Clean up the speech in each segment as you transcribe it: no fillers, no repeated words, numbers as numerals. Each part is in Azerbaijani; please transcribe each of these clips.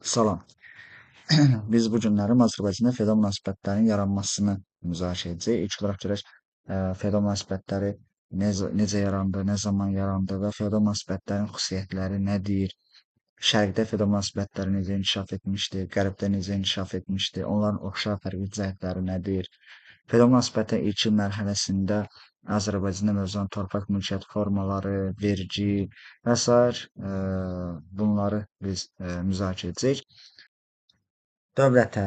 Salam. Biz bu günləri Azərbaycanda feodal münasibətlərin yaranmasını müzakirə edəcəyik. İlk olaraq görək, feodal münasibətləri necə yarandı, nə zaman yarandı və feodal münasibətlərin xüsusiyyətləri nədir? Şərqdə feodal münasibətləri necə inkişaf etmişdi, Qərbdə necə inkişaf etmişdi, onların oxşar fərqli cəhətləri nədir? Feodal münasibətin ilkin mərhələsində Azərbaycanda mövcud olan torpaq mülkiyyət formaları, vergi və sair bunları biz müzakirə edəcəyik. Dövlətə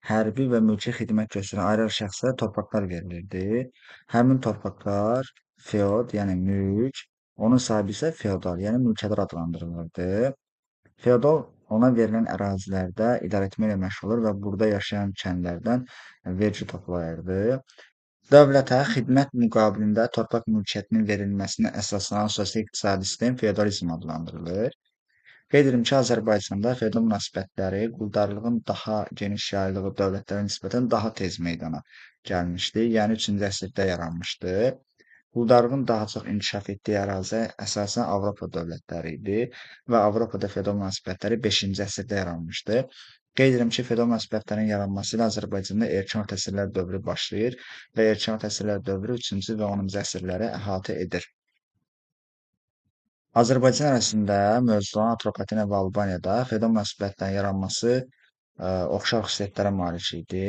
hərbi və mülki xidmət göstərən ayrı-ayrı şəxslərə torpaqlar verilirdi. Həmin torpaqlar feod, yəni mülk, onun sahibi isə feodal, yəni mülkədar adlandırılırdı. Feodal ona verilən ərazilərdə idarəetmə ilə məşğul olur və burada yaşayan kəndlərdən vergi toplayırdı. Dövlətə xidmət müqabilində torpaq mülkiyyətinin verilməsinə əsaslanan sosial-iqtisadi sistem feodalizm adlandırılır. Qeyd edim ki, Azərbaycanda feodal münasibətləri quldarlığın daha geniş yayıldığı dövlətlərə nisbətən daha tez meydana gəlmişdi, yəni 3-cü əsrdə yaranmışdı. Quldarlığın daha çox inkişaf etdiyi ərazi əsasən Avropa dövlətləri idi və Avropada feodal münasibətləri 5-ci əsrdə yaranmışdı. Qeyd edirəm ki, feodal münasibətlərin yaranması ilə Azərbaycanda erkən orta əsrlər dövrü başlayır və erkən orta əsrlər dövrü 3-cü və 10-cu əsrləri əhatə edir. Azərbaycan ərazisində mövcud olan Atropatena və Albaniyada feodal münasibətlərin yaranması oxşar xüsusiyyətlərə malik idi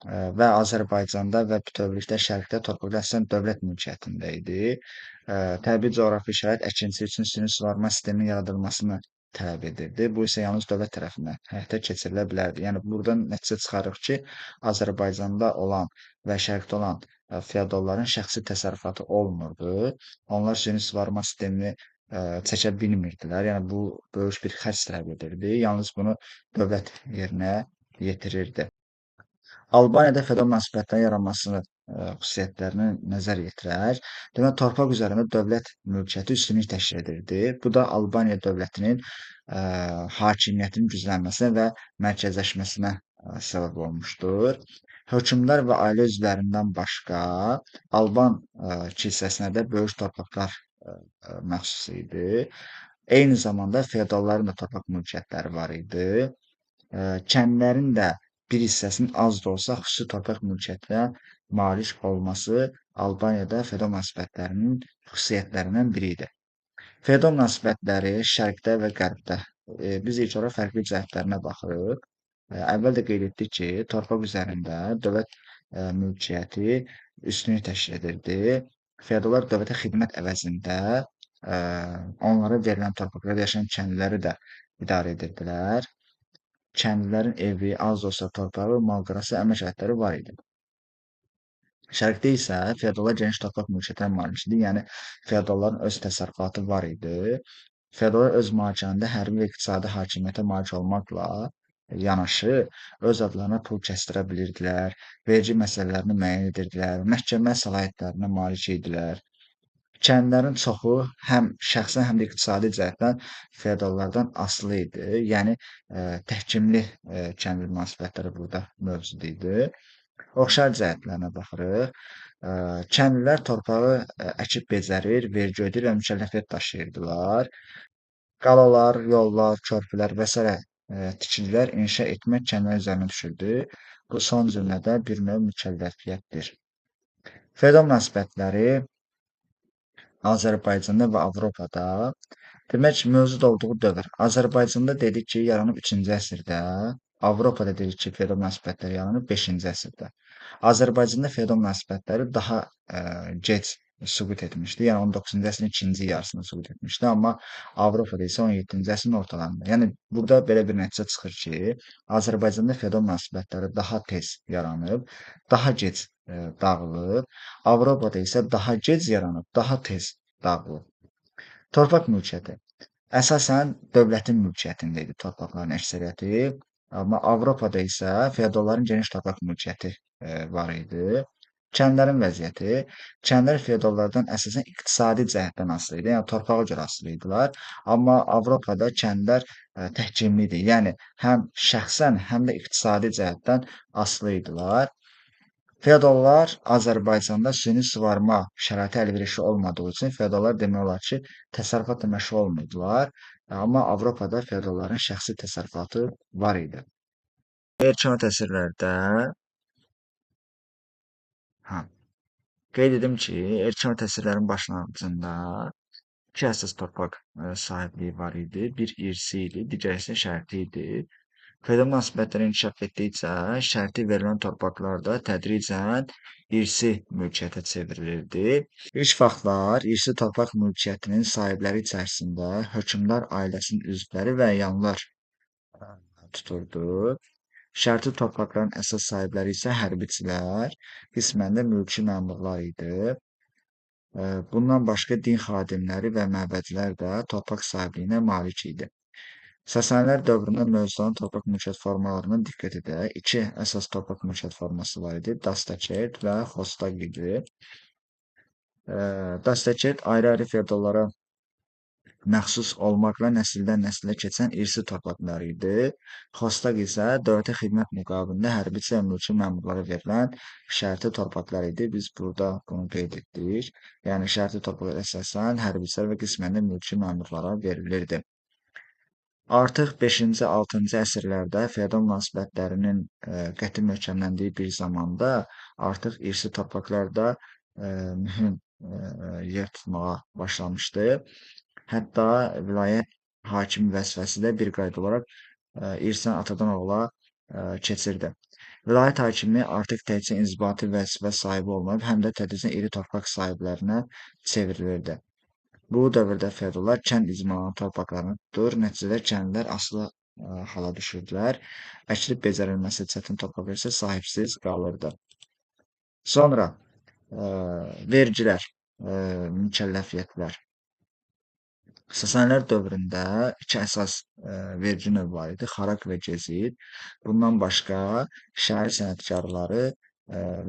və Azərbaycanda və bütövlükdə Şərqdə torpaqlar əsasən dövlət mülkiyyətində idi. Təbii coğrafi şərait əkinçi üçün süni suvarma sisteminin yaradılmasını tələb edirdi. Bu isə yalnız dövlət tərəfindən həyata keçirilə bilərdi. Yəni buradan nəticə çıxarırıq ki, Azərbaycanda olan və Şərqdə olan feodalların şəxsi təsərrüfatı olmurdu. Onlar süni suvarma sistemini çəkə bilmirdilər. Yəni bu böyük bir xərc tələb edirdi. Yalnız bunu dövlət yerinə yetirirdi. Albaniyada feodal münasibətlərin yaranmasını xüsusiyyətlərini nəzər yetirək. Demək, torpaq üzərində dövlət mülkiyyəti üstünlük təşkil edirdi. Bu da Albaniya dövlətinin hakimiyyətinin güclənməsinə və mərkəzləşməsinə səbəb olmuşdur. Hökmdar və ailə üzvlərindən başqa Alban kilsəsinə də böyük torpaqlar məxsus idi. Eyni zamanda feodalların da torpaq mülkiyyətləri var idi. Kəndlərin də bir hissəsinin az da olsa xüsusi torpaq mülkiyyətinə malik olması Albaniyada feodal münasibətlərinin xüsusiyyətlərindən biri idi. Feodal münasibətləri Şərqdə və Qərbdə biz ilk olaraq fərqli cəhətlərinə baxırıq. Əvvəl də qeyd etdik ki, torpaq üzərində dövlət mülkiyyəti üstünlük təşkil edirdi. Feodallar dövlətə xidmət əvəzində onlara verilən torpaqlarda yaşayan kəndliləri də idarə edirdilər. Kəndlilərin evi, az da olsa torpağı, mal-qarası, əmək alətləri var idi. Şərqdə isə feodallar geniş torpaq mülkiyyətinə malik idi, yəni feodalların öz təsərrüfatı var idi. Feodallar öz malikanədə hərbi və iqtisadi hakimiyyətə malik olmaqla yanaşı öz adlarına pul kəsdirə bilirdilər, vergi məsələlərini müəyyən edirdilər, məhkəmə səlahiyyətlərinə malik idilər. Kəndlərin çoxu həm şəxsən, həm də iqtisadi cəhətdən feodallardan asılı idi. Yəni təhkimli kəndli münasibətləri burada mövcud idi. Oxşar cəhətlərinə baxırıq. Kəndlilər torpağı əkib becərir, vergi ödəyir və mükəlləfiyyət daşıyırdılar. Qalalar, yollar, körpülər və s. tikililər inşa etmək kəndlər üzərinə düşürdü. Bu son cümlədə bir növ mükəlləfiyyətdir. Feodal münasibətləri Azərbaycanda və Avropada demək mövcud olduğu dövr. Azərbaycanda dedik ki, yaranıb 3-cü əsrdə, Avropada dedik ki, feodal münasibətlər yaranıb 5-ci əsrdə. Azərbaycanda feodal münasibətləri daha gec süqut etmişdi. Yəni 19-cu əsrin ikinci yarısında süqut etmişdi, amma Avropada isə 17-ci əsrin ortalarında. Yəni burada belə bir nəticə çıxır ki, Azərbaycanda feodal münasibətləri daha tez yaranıb, daha gec dağılıb. Avropada isə daha gec yaranıb, daha tez dağılıb. Torpaq mülkiyyəti. Əsasən dövlətin mülkiyyətində idi torpaqların əksəriyyəti, amma Avropada isə feodalların geniş torpaq mülkiyyəti var idi. Kəndlərin vəziyyəti. Kəndlər feodallardan əsasən iqtisadi cəhətdən asılı idi, yəni torpağa görə asılı idilər. Amma Avropada kəndlər təhkimli idi, yəni həm şəxsən, həm də iqtisadi cəhətdən asılı idilər. Feodallar Azərbaycanda süni suvarma şəraiti əlverişli olmadığı üçün feodallar demək olar ki, təsərrüfatla məşğul olmurdular. Amma Avropada feodalların şəxsi təsərrüfatı var idi. Erkən əsrlərdə hə, qeyd edim ki, erkən əsrlərin başlanğıcında iki əsas torpaq sahibliyi var idi. Bir irsi idi, digəri isə şərti idi. Feodal münasibətlər inkişaf etdikcə şərti verilən torpaqlar da tədricən irsi mülkiyyətə çevrilirdi. İlk vaxtlar irsi torpaq mülkiyyətinin sahibləri içərisində hökmdar ailəsinin üzvləri və əyanlar tuturdu. Şərti torpaqların əsas sahibləri isə hərbiçilər, qismən də mülki məmurlar idi. Bundan başqa din xadimləri və məbədlər də torpaq sahibliyinə malik idi. Sasanilər dövründə mövzuların torpaq mülkiyyət formalarına diqqət edək. İki əsas torpaq mülkiyyət forması var idi. Dastakert və xostaq idi. Dastakert ayrı-ayrı feodallara məxsus olmaqla nəsildən nəsilə keçən irsi torpaqlar idi. Xostaq isə dövlətə xidmət müqabilində hərbiçi və mülki məmurlara verilən şərti torpaqlar idi. Biz burada bunu qeyd etdik. Yəni şərti torpaqlar əsasən hərbiçilər və qismən də mülki məmurlara verilirdi. Artıq 5-ci, 6-cı əsrlərdə feodal münasibətlərinin qəti möhkəmləndiyi bir zamanda artıq irsi torpaqlarda mühüm yer tutmağa başlamışdı. Hətta vilayət hakimi vəzifəsi də bir qayda olaraq irsən atadan oğula keçirdi. Vilayət hakimi artıq təkcə inzibati vəzifə sahibi olmayıb, həm də tədricən iri torpaq sahiblərinə çevrilirdi. Bu dövrdə feodallar kənd icmalarının torpaqlarını tutur, nəticədə kəndlər asılı hala düşürdülər. Əkilib becərilməsi çətin torpaqlar isə sahibsiz qalırdı. Sonra vergilər, mükəlləfiyyətlər. Sasanilər dövründə iki əsas vergi növü var idi, xaraq və gezid. Bundan başqa şəhər sənətkarları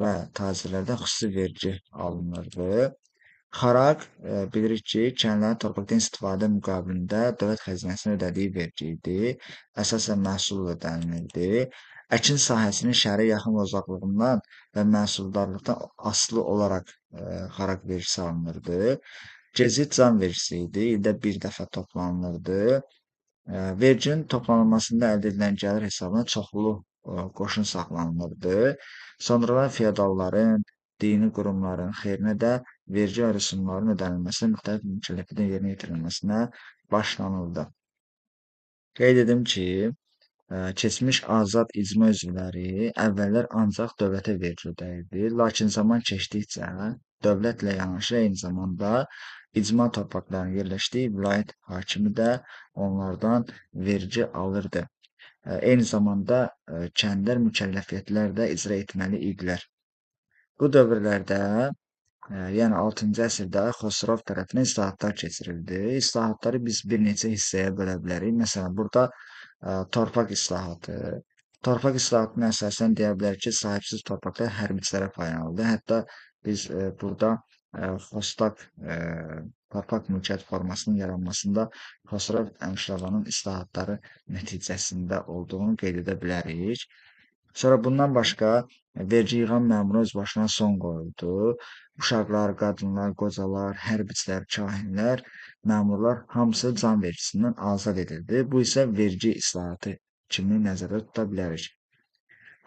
və tacirlərdən xüsusi vergi alınırdı. Xaraq bilirik ki, kəndlərin torpaqdan istifadə müqabilində dövlət xəzinəsinə ödədiyi vergi idi. Əsasən məhsul ödənilirdi. Əkin sahəsinin şəhərə yaxın uzaqlığından və məhsuldarlıqdan asılı olaraq xaraq vergisi alınırdı. Gezid can vergisi idi, ildə bir dəfə toplanılırdı. Verginin toplanılmasında əldə edilən gəlir hesabına çoxlu qoşun saxlanılırdı. Sonradan feodalların, dini qurumların xeyrinə də vergi və rüsumların ödənilməsinə, müxtəlif mükəlləfiyyətlərin yerinə yetirilməsinə başlanıldı. Qeyd edim ki, keçmiş azad icma üzvləri əvvəllər ancaq dövlətə vergi ödəyirdi, lakin zaman keçdikcə dövlətlə yanaşı eyni zamanda icma torpaqlarının yerləşdiyi vilayət hakimi də onlardan vergi alırdı. Eyni zamanda kəndlər mükəlləfiyyətlər də icra etməli idilər. Bu dövrlərdə, yəni 6-cı əsrdə Xosrov tərəfindən islahatlar keçirildi. İslahatları biz bir neçə hissəyə bölə bilərik. Məsələn, burada torpaq islahatı. Torpaq islahatına əsasən deyə bilərik ki, sahibsiz torpaqlar hərbiçilərə paylanıldı. Hətta biz burada xostaq torpaq mülkiyyət formasının yaranmasında Xosrov Əmişdavanın islahatları nəticəsində olduğunu qeyd edə bilərik. Sonra bundan başqa vergi yığan məmura özbaşına son qoyuldu. Uşaqlar, qadınlar, qocalar, hərbiçilər, kahinlər, məmurlar hamısı can vergisindən azad edildi. Bu isə vergi islahatı kimi nəzərdə tuta bilərik.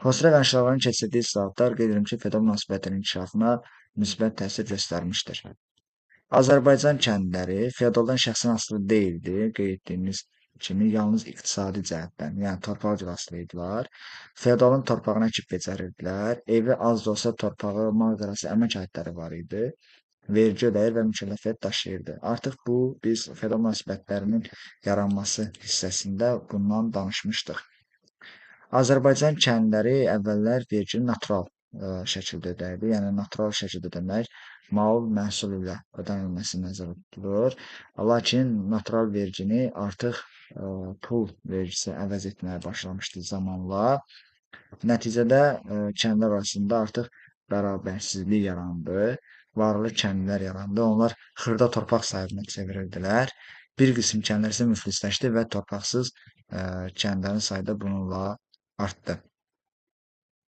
Xosrov Əmişdavanın keçirdiyi islahatlar qeyd edirəm ki, feodal münasibətlərin inkişafına müsbət təsir göstərmişdir. Azərbaycan kəndləri feodaldan şəxsən asılı deyildi, qeyd etdiyimiz kimi yalnız iqtisadi cəhətdən, yəni torpaqla asılı idilər. Feodalın torpağına əkib becərirdilər. Evi az da olsa torpağı, mal-qarası, əmək aidləri var idi. Vergi ödəyir və mükəlləfiyyət daşıyırdı. Artıq bu, biz feodal münasibətlərinin yaranması hissəsində bundan danışmışdıq. Azərbaycan kəndləri əvvəllər vergini natural şəkildə ödəyirdi. Yəni natural şəkildə ödəmək mal məhsul ilə ödənilməsi nəzərdə tutulur. Lakin natural vergini artıq pul vergisi əvəz etməyə başlamışdı zamanla. Nəticədə kəndlər arasında artıq bərabərsizlik yarandı. Varlı kəndlər yarandı. Onlar xırda torpaq sahibinə çevrildilər. Bir qism kəndlər isə müflisləşdi və torpaqsız kəndlərin sayı da bununla artdı.